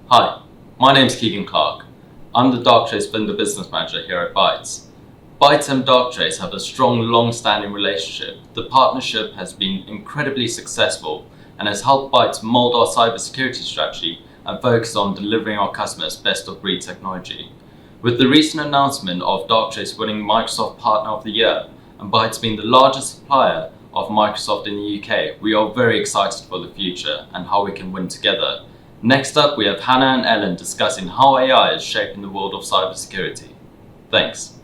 Hi, my name's Keegan Clark. I'm the Darktrace Vendor Business Manager here at Bytes. Bytes and Darktrace have a strong, long-standing relationship. The partnership has been incredibly successful and has helped Bytes mold our cybersecurity strategy and focus on delivering our customers best-of-breed technology. With the recent announcement of Darktrace winning Microsoft Partner of the Year and Bytes being the largest supplier of Microsoft in the UK, we are very excited for the future and how we can win together. Next up, we have Hannah and Ellen discussing how AI is shaping the world of cybersecurity. Thanks.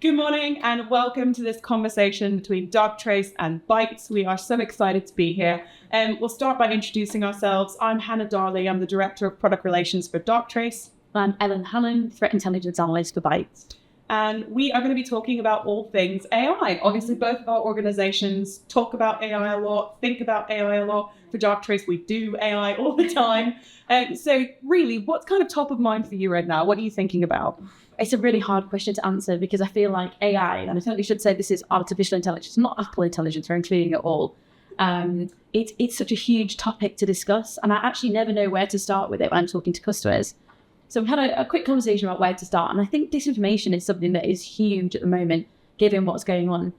Good morning and welcome to this conversation between Darktrace and Bytes. We are so excited to be here. We'll start by introducing ourselves. I'm Hannah Darley. I'm the Director of Product Relations for Darktrace. I'm Ellen Hallen, Threat Intelligence Analyst for Bytes. And we are going to be talking about all things AI. Obviously, both of our organizations talk about AI a lot, think about AI a lot. For Darktrace, we do AI all the time. So really, what's kind of top of mind for you right now? What are you thinking about? It's a really hard question to answer because I feel like AI, and I certainly should say this is artificial intelligence, not Apple intelligence, we're including it all. It's such a huge topic to discuss, and I actually never know where to start with it when I'm talking to customers. So we had a quick conversation about where to start, and I think disinformation is something that is huge at the moment, given what's going on.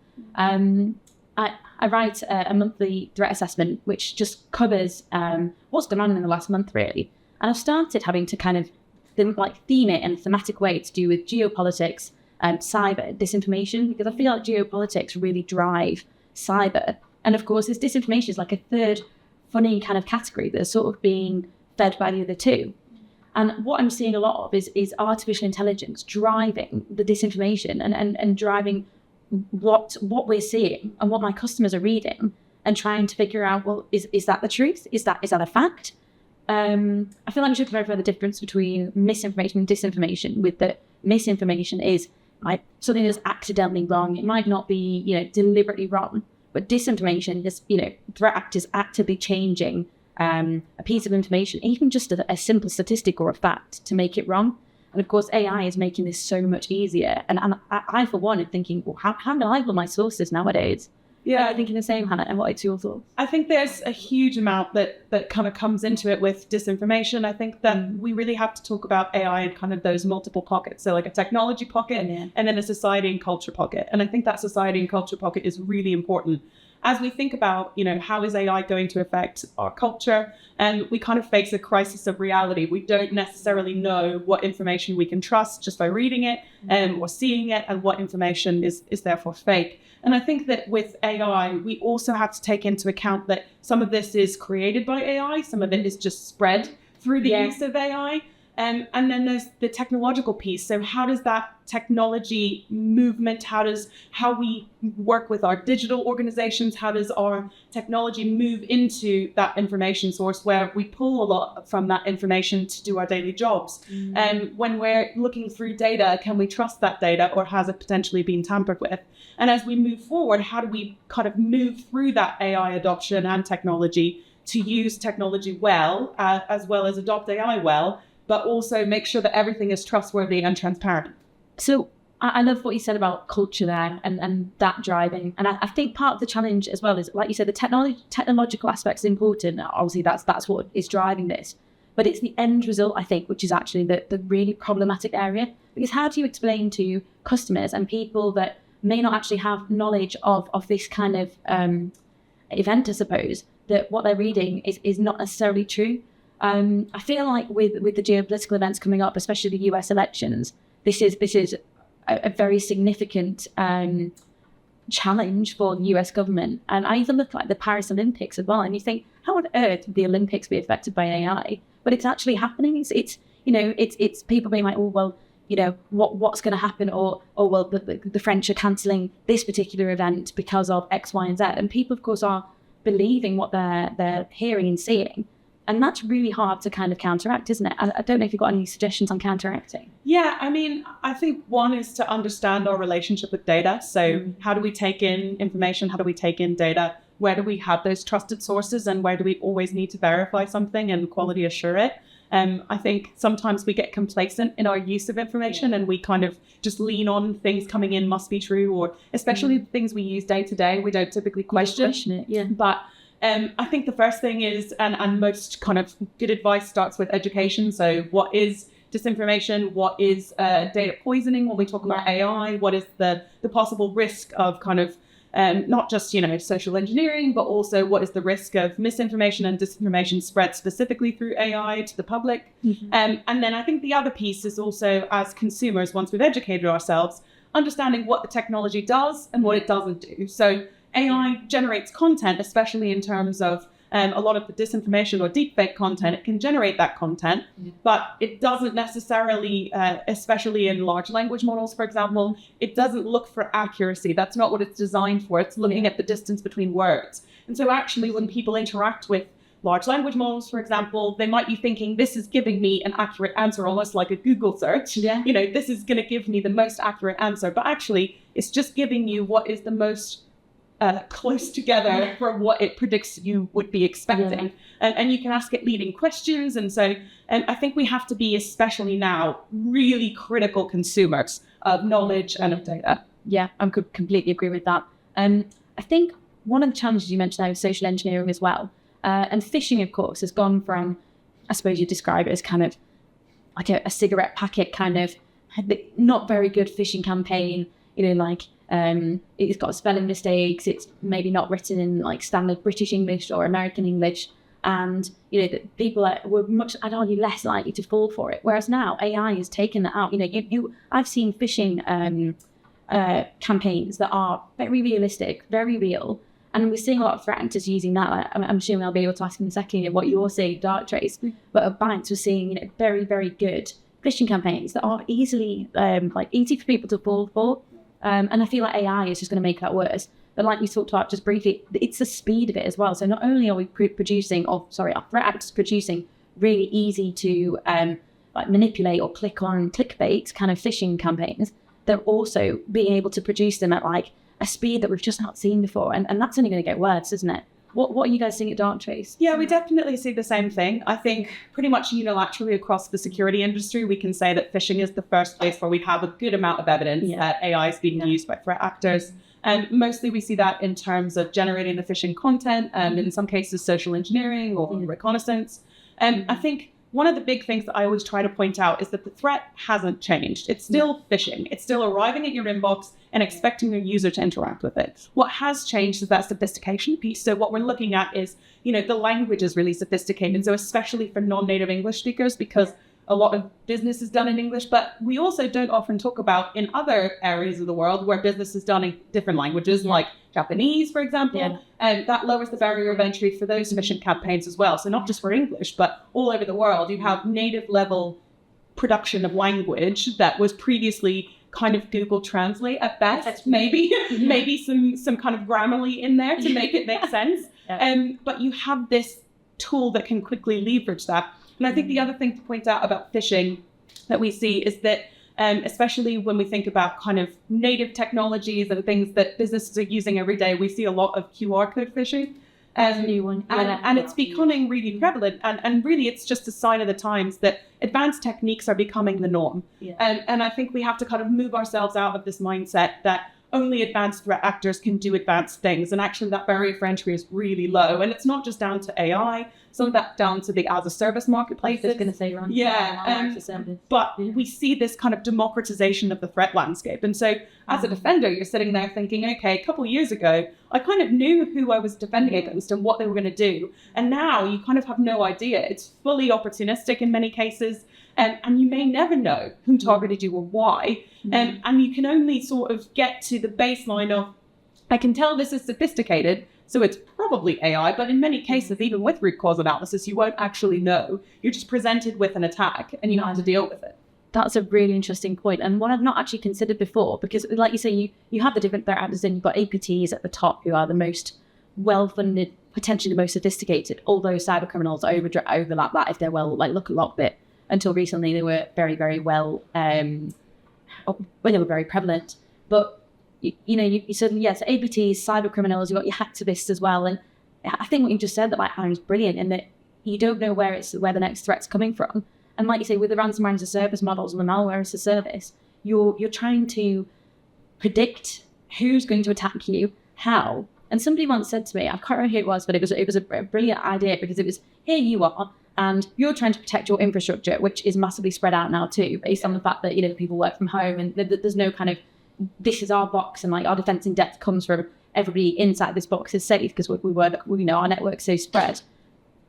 I write a monthly threat assessment, which just covers what's going on in the last month, really. And I've started having to kind of theme it in a thematic way to do with geopolitics, cyber, disinformation, because I feel like geopolitics really drive cyber. And of course, this disinformation is like a third funny kind of category that's sort of being fed by the other two. And what I'm seeing a lot of is artificial intelligence driving the disinformation and driving what we're seeing and what my customers are reading and trying to figure out, well, is that the truth? Is that a fact? I feel like we should clarify the difference between misinformation and disinformation. With the misinformation is like something that's accidentally wrong. It might not be, deliberately wrong, but disinformation is, threat actors actively changing a piece of information, even just a simple statistic or a fact, to make it wrong. And of course, AI is making this so much easier. And I for one, am thinking, well, how reliable are my sources nowadays? Yeah, I'm thinking the same, Hannah. And what are your thoughts? I think there's a huge amount that kind of comes into it with disinformation. I think that we really have to talk about AI in kind of those multiple pockets. So like a technology pocket and then a society and culture pocket. And I think that society and culture pocket is really important. As we think about, how is AI going to affect our culture? And we kind of face a crisis of reality. We don't necessarily know what information we can trust just by reading it or seeing it, and what information is therefore fake. And I think that with AI, we also have to take into account that some of this is created by AI, some of it is just spread through the use of AI. And then there's the technological piece. So how does that technology movement, how we work with our digital organizations, how does our technology move into that information source where we pull a lot from that information to do our daily jobs? And when we're looking through data, can we trust that data, or has it potentially been tampered with? And as we move forward, how do we kind of move through that AI adoption and technology to use technology well as adopt AI well, but also make sure that everything is trustworthy and transparent? So I love what you said about culture there and that driving. And I think part of the challenge as well is, like you said, the technological aspect is important. Obviously, that's what is driving this. But it's the end result, I think, which is actually the really problematic area. Because how do you explain to customers and people that may not actually have knowledge of this kind of event, I suppose, that what they're reading is not necessarily true? I feel like with the geopolitical events coming up, especially the US elections, this is a very significant challenge for the US government. And I even look at the Paris Olympics as well, and you think, how on earth would the Olympics be affected by AI? But it's actually happening. It's people being like, oh well, what's going to happen, or well, the French are cancelling this particular event because of X, Y, and Z, and people, of course, are believing what they're hearing and seeing. And that's really hard to kind of counteract, isn't it? I don't know if you've got any suggestions on counteracting. Yeah, I mean, I think one is to understand our relationship with data. So how do we take in information? How do we take in data? Where do we have those trusted sources, and where do we always need to verify something and quality assure it? I think sometimes we get complacent in our use of information, and we kind of just lean on things coming in must be true, or especially things we use day to day, we don't typically question it. Yeah. But I think the first thing is, and most kind of good advice starts with education. So what is disinformation? What is data poisoning when we talk about AI? What is the possible risk of kind of not just, social engineering, but also what is the risk of misinformation and disinformation spread specifically through AI to the public? And then I think the other piece is also, as consumers, once we've educated ourselves, understanding what the technology does and what it doesn't do. So AI generates content, especially in terms of a lot of the disinformation or deepfake content. It can generate that content, but it doesn't necessarily, especially in large language models, for example, it doesn't look for accuracy. That's not what it's designed for. It's looking at the distance between words. And so actually when people interact with large language models, for example, they might be thinking, this is giving me an accurate answer, almost like a Google search. This is going to give me the most accurate answer. But actually, it's just giving you what is the most close together from what it predicts you would be expecting. And you can ask it leading questions. And so I think we have to be, especially now, really critical consumers of knowledge and of data. Yeah, I could completely agree with that. I think one of the challenges you mentioned there was social engineering as well. And phishing, of course, has gone from, I suppose you describe it as kind of like a cigarette packet kind of not very good phishing campaign, it's got spelling mistakes, it's maybe not written in like standard British English or American English, and people were much, I'd argue, less likely to fall for it. Whereas now AI has taken that out. I've seen phishing campaigns that are very realistic, very real. And we're seeing a lot of threat actors using that. I'm assuming I'll be able to ask in a second what you're seeing, Darktrace. But at Bytes, we're seeing very, very good phishing campaigns that are easy for people to fall for. And I feel like AI is just going to make that worse. But like we talked about just briefly, it's the speed of it as well. So not only are we our threat actors producing really easy to manipulate or click on clickbait kind of phishing campaigns, they're also being able to produce them at a speed that we've just not seen before. And that's only going to get worse, isn't it? What are you guys seeing at Darktrace? Yeah, we definitely see the same thing. I think pretty much unilaterally across the security industry, we can say that phishing is the first place where we have a good amount of evidence that AI is being used by threat actors. And mostly we see that in terms of generating the phishing content, and in some cases social engineering or reconnaissance. And I think one of the big things that I always try to point out is that the threat hasn't changed. It's still phishing. It's still arriving at your inbox and expecting your user to interact with it. What has changed is that sophistication piece. So what we're looking at is, the language is really sophisticated. So especially for non-native English speakers, because a lot of business is done in English, but we also don't often talk about in other areas of the world where business is done in different languages, like Japanese, for example. And that lowers the barrier of entry for those phishing campaigns as well. So not just for English, but all over the world, you have native level production of language that was previously kind of Google Translate at best, maybe some kind of Grammarly in there to make it make sense. But you have this tool that can quickly leverage that. And I think the other thing to point out about phishing that we see is that, especially when we think about kind of native technologies and things that businesses are using every day, we see a lot of QR code phishing. New one. And it's becoming really prevalent. And really, it's just a sign of the times that advanced techniques are becoming the norm. And I think we have to kind of move ourselves out of this mindset that only advanced threat actors can do advanced things. And actually that barrier for entry is really low. And it's not just down to AI, some of that down to the as-a-service marketplace. I was going to say, but we see this kind of democratization of the threat landscape. And so as a defender, you're sitting there thinking, okay, a couple of years ago, I kind of knew who I was defending against and what they were going to do. And now you kind of have no idea. It's fully opportunistic in many cases. And you may never know who targeted you or why. And you can only sort of get to the baseline of, I can tell this is sophisticated, so it's probably AI, but in many cases, even with root cause analysis, you won't actually know. You're just presented with an attack and you have to deal with it. That's a really interesting point, and one I've not actually considered before, because like you say, you have the different threat actors, and you've got APTs at the top who are the most well-funded, potentially the most sophisticated, although cyber criminals overlap that if they're look at Lockbit. Until recently, they were very, very well, they were very prevalent. But, you said, yes, APTs, cyber criminals, you've got your hacktivists as well. And I think what you just said that is brilliant, in that you don't know where the next threat's coming from. And like you say, with the ransomware as a service models and the malware as a service, you're trying to predict who's going to attack you, how, And somebody once said to me, I can't remember who it was, but it was a brilliant idea, because it was, here you are, and you're trying to protect your infrastructure, which is massively spread out now too, based on the fact that, people work from home, and there's no kind of, this is our box, and like our defense in depth comes from everybody inside this box is safe, because our network's so spread.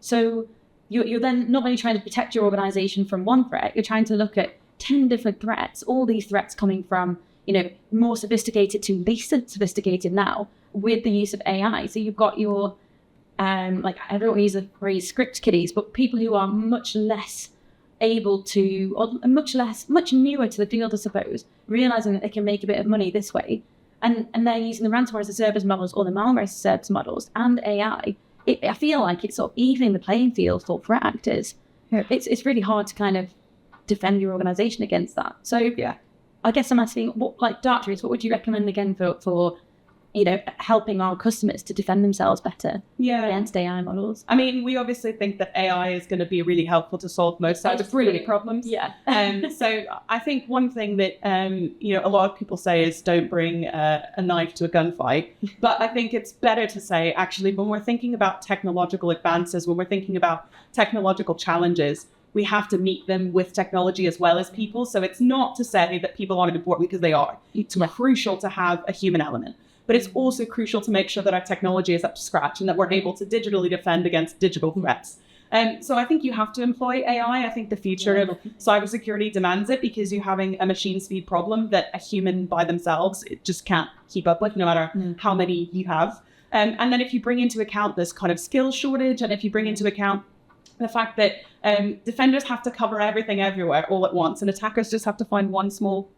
So you're then not only trying to protect your organization from one threat, you're trying to look at 10 different threats, all these threats coming from, more sophisticated to least sophisticated now with the use of AI. So you've got your, I don't want to use the phrase script kiddies, but people who are much less able to, or much newer to the field, I suppose, realizing that they can make a bit of money this way. And they're using the ransomware as a service models or the malware as a service models and AI. I feel like it's sort of evening the playing field for threat actors. Yeah. It's really hard to kind of defend your organization against that. So yeah, I guess I'm asking, Darktrace, what would you recommend again for helping our customers to defend themselves better against AI models? I mean, we obviously think that AI is going to be really helpful to solve most cybersecurity problems. Yeah. So I think one thing that, a lot of people say is don't bring a knife to a gunfight. But I think it's better to say, actually, when we're thinking about technological advances, when we're thinking about technological challenges, we have to meet them with technology as well as people. So it's not to say that people aren't important, because they are. It's crucial to have a human element. But it's also crucial to make sure that our technology is up to scratch and that we're able to digitally defend against digital threats. So I think you have to employ AI. I think the future of cybersecurity demands it, because you're having a machine speed problem that a human by themselves it just can't keep up with, no matter how many you have. And then if you bring into account this kind of skill shortage, and if you bring into account the fact that defenders have to cover everything everywhere all at once, and attackers just have to find one small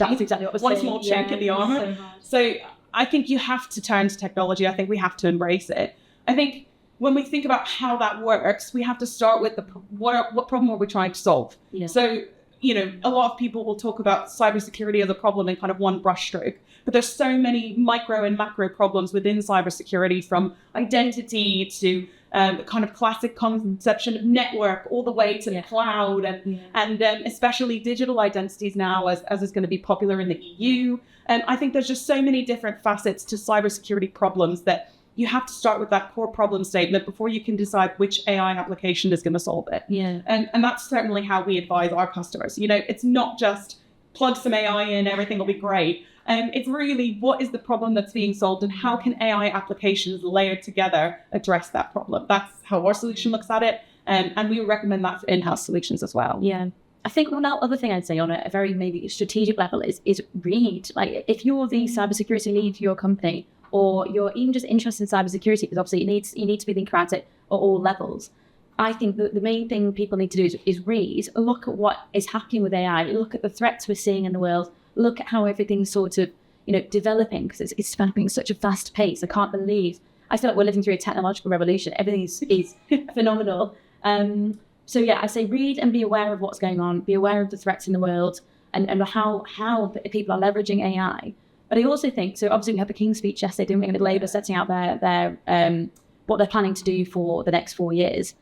That's exactly what I was one saying. small chink in the armor. So I think you have to turn to technology. I think we have to embrace it. I think when we think about how that works, we have to start with what problem are we trying to solve? Yeah. So, a lot of people will talk about cybersecurity as a problem in kind of one brushstroke, but there's so many micro and macro problems within cybersecurity, from identity to kind of classic conception of network, all the way to the cloud, and especially digital identities now, as is going to be popular in the EU. And I think there's just so many different facets to cybersecurity problems that you have to start with that core problem statement before you can decide which AI application is going to solve it. Yeah. And that's certainly how we advise our customers. It's not just plug some AI in, everything will be great. It's really, what is the problem that's being solved, and how can AI applications layered together address that problem? That's how our solution looks at it. And we would recommend that for in-house solutions as well. Yeah. I think one other thing I'd say on a very maybe strategic level is read. Like, if you're the cybersecurity lead for your company, or you're even just interested in cybersecurity, because obviously you need to be thinking about it at all levels. I think that the main thing people need to do is read, look at what is happening with AI, look at the threats we're seeing in the world, look at how everything's sort of, developing, because it's developing at such a fast pace. I can't believe, I feel like we're living through a technological revolution. Everything is phenomenal. So yeah, I say read and be aware of what's going on, be aware of the threats in the world, and how people are leveraging AI. But I also think, so obviously we had the King's Speech yesterday, didn't we, with Labour setting out their what they're planning to do for the next 4 years.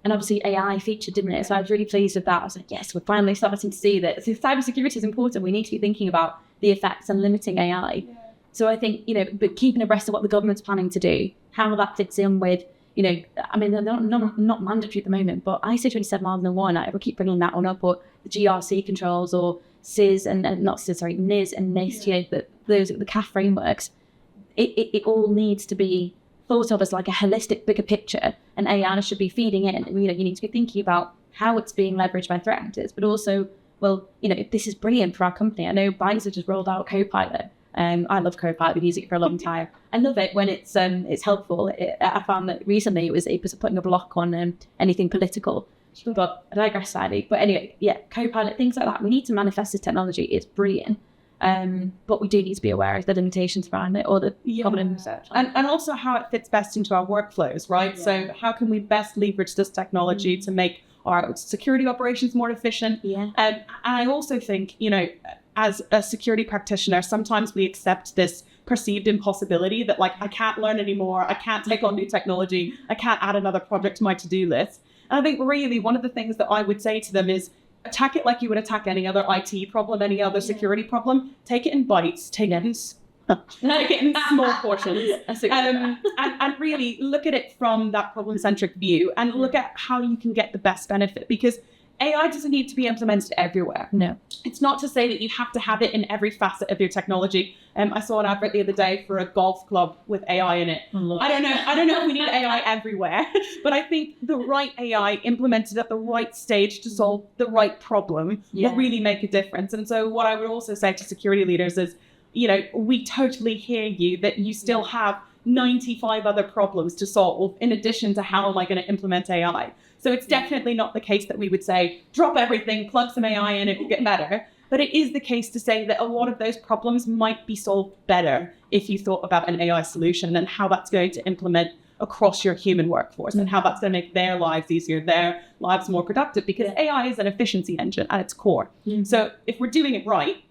And obviously AI featured, didn't it? So I was really pleased with that. I was like, yes, we're finally starting to see that. So cybersecurity is important. We need to be thinking about the effects and limiting AI. Yeah. So I think, but keeping abreast of what the government's planning to do, how that fits in with, I mean, they're not mandatory at the moment, but ISO 27001, I keep bringing that one up, or the GRC controls, or CIS and NIS and NIST, the CAF frameworks. It all needs to be thought of as like a holistic, bigger picture, and AI should be feeding in. You need to be thinking about how it's being leveraged by threat actors, but also, this is brilliant for our company. I know Bytes have just rolled out Copilot. I love Copilot. I've been using it for a long time. I love it when it's helpful. I found that recently it was putting a block on anything political. But I digress slightly. But anyway, yeah, Copilot, things like that. We need to manifest this technology. It's brilliant. But we do need to be aware of the limitations around it, or the problems. And also how it fits best into our workflows, right? Yeah. So how can we best leverage this technology to make our security operations more efficient? Yeah. And I also think, as a security practitioner, sometimes we accept this perceived impossibility that, like, I can't learn anymore, I can't take on new technology, I can't add another project to my to-do list. And I think really one of the things that I would say to them is attack it like you would attack any other IT problem, any other security problem. Take it in bites, take it in Like in small portions. I see what you mean. And really look at it from that problem-centric view and look at how you can get the best benefit, because AI doesn't need to be implemented everywhere. No. It's not to say that you have to have it in every facet of your technology. I saw an advert the other day for a golf club with AI in it. I don't know if we need AI everywhere, but I think the right AI implemented at the right stage to solve the right problem will really make a difference. And so what I would also say to security leaders is, we totally hear you that you still have 95 other problems to solve in addition to how am I going to implement AI. So it's definitely not the case that we would say, drop everything, plug some AI in, it will get better. But it is the case to say that a lot of those problems might be solved better if you thought about an AI solution and how that's going to implement across your human workforce and how that's going to make their lives easier, their lives more productive, because AI is an efficiency engine at its core. So if we're doing it right,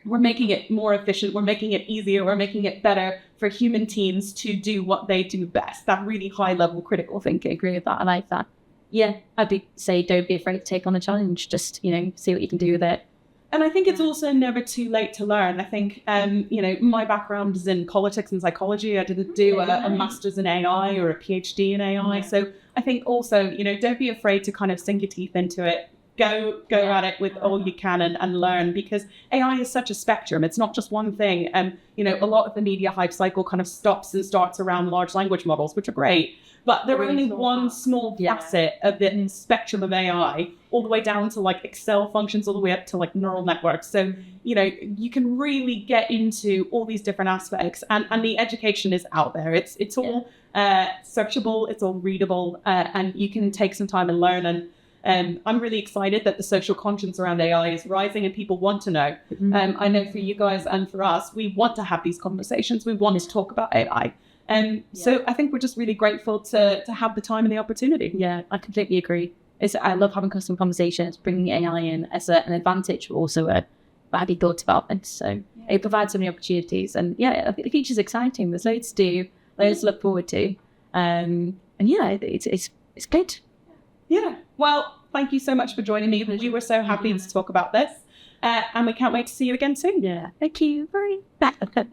we're making it more efficient, we're making it easier, we're making it better for human teams to do what they do best, that really high level critical thinking. I agree with that. I like that. Yeah, I'd say don't be afraid to take on a challenge. Just, see what you can do with it. And I think it's also never too late to learn. I think, my background is in politics and psychology. I didn't do a master's in AI or a PhD in AI. So I think also, don't be afraid to kind of sink your teeth into it. Go at it with all you can and learn, because AI is such a spectrum. It's not just one thing. A lot of the media hype cycle kind of stops and starts around large language models, which are great. But they're only one small facet of the spectrum of AI, all the way down to like Excel functions, all the way up to like neural networks. So, you can really get into all these different aspects, and the education is out there. It's all searchable, it's all readable, and you can take some time and learn. And I'm really excited that the social conscience around AI is rising and people want to know. I know for you guys and for us, we want to have these conversations. We want to talk about AI. So I think we're just really grateful to have the time and the opportunity. Yeah, I completely agree. I love having custom conversations, bringing AI in as an advantage, but also a badly thought development. So it provides so many opportunities. And I think the future's exciting. There's loads to do, loads to look forward to. It's good. Yeah. Well, thank you so much for joining me. We were so happy to talk about this. And we can't wait to see you again soon. Yeah. Thank you. Bye.